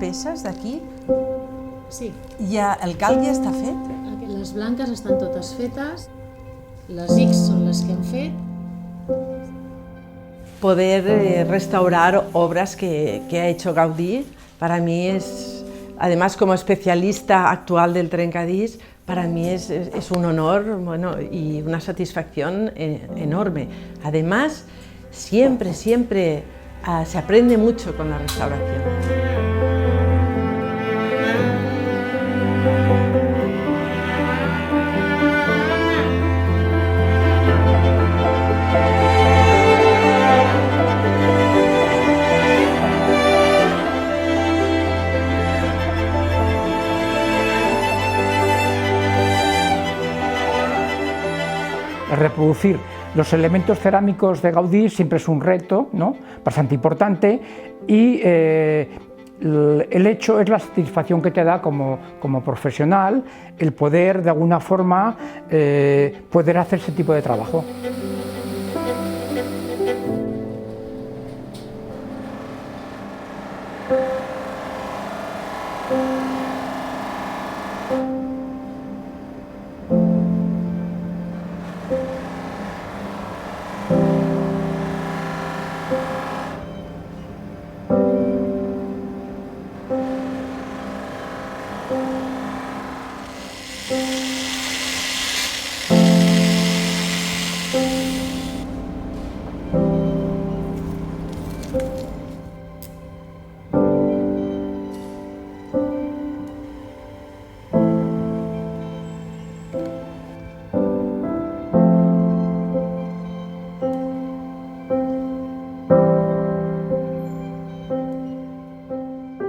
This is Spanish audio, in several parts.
peces d'aquí, Sí. el calc ja està fet? Les blanques estan totes fetes, les X són les que hem fet. Poder restaurar obras que ha hecho Gaudí, para mí es, además como especialista actual del trencadís, para mí es un honor, bueno, y una satisfacción enorme. Además, siempre se aprende mucho con la restauración. Reproducir los elementos cerámicos de Gaudí siempre es un reto, ¿no?, bastante importante, y el hecho es la satisfacción que te da como profesional el poder de alguna forma poder hacer ese tipo de trabajo.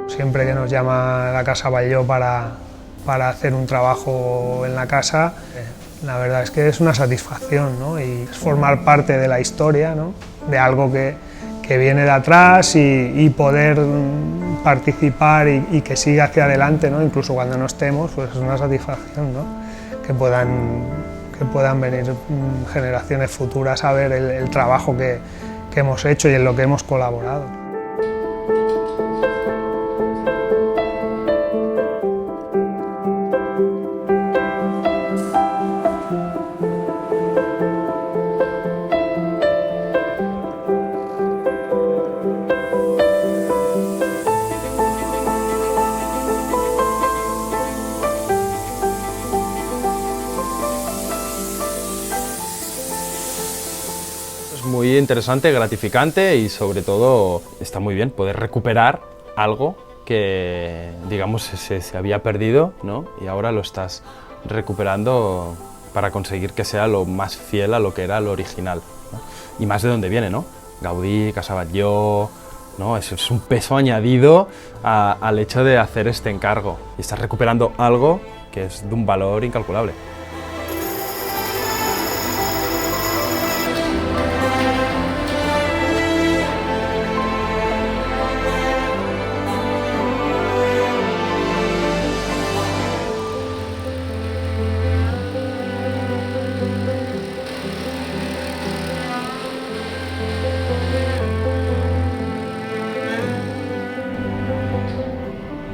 Siempre que nos llama la Casa Batlló para hacer un trabajo en la casa, la verdad es que es una satisfacción, ¿no? Y es formar parte de la historia, ¿no?, de algo que viene de atrás y poder participar y que siga hacia adelante, ¿no?, incluso cuando no estemos, pues es una satisfacción, ¿no?, que puedan venir generaciones futuras a ver el trabajo que hemos hecho y en lo que hemos colaborado. Es muy interesante, gratificante y sobre todo está muy bien poder recuperar algo que, digamos, se había perdido, ¿no?, y ahora lo estás recuperando para conseguir que sea lo más fiel a lo que era lo original, ¿no? Y más de dónde viene, ¿no? Gaudí, Casa Batlló, ¿no? Eso es un peso añadido al hecho de hacer este encargo y estás recuperando algo que es de un valor incalculable.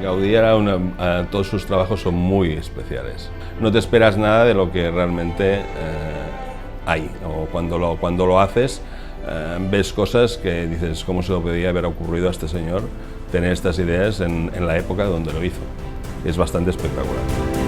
Gaudí todos sus trabajos son muy especiales. No te esperas nada de lo que realmente hay, o cuando lo haces ves cosas que dices, ¿cómo se lo podía haber ocurrido a este señor tener estas ideas en la época donde lo hizo? Es bastante espectacular.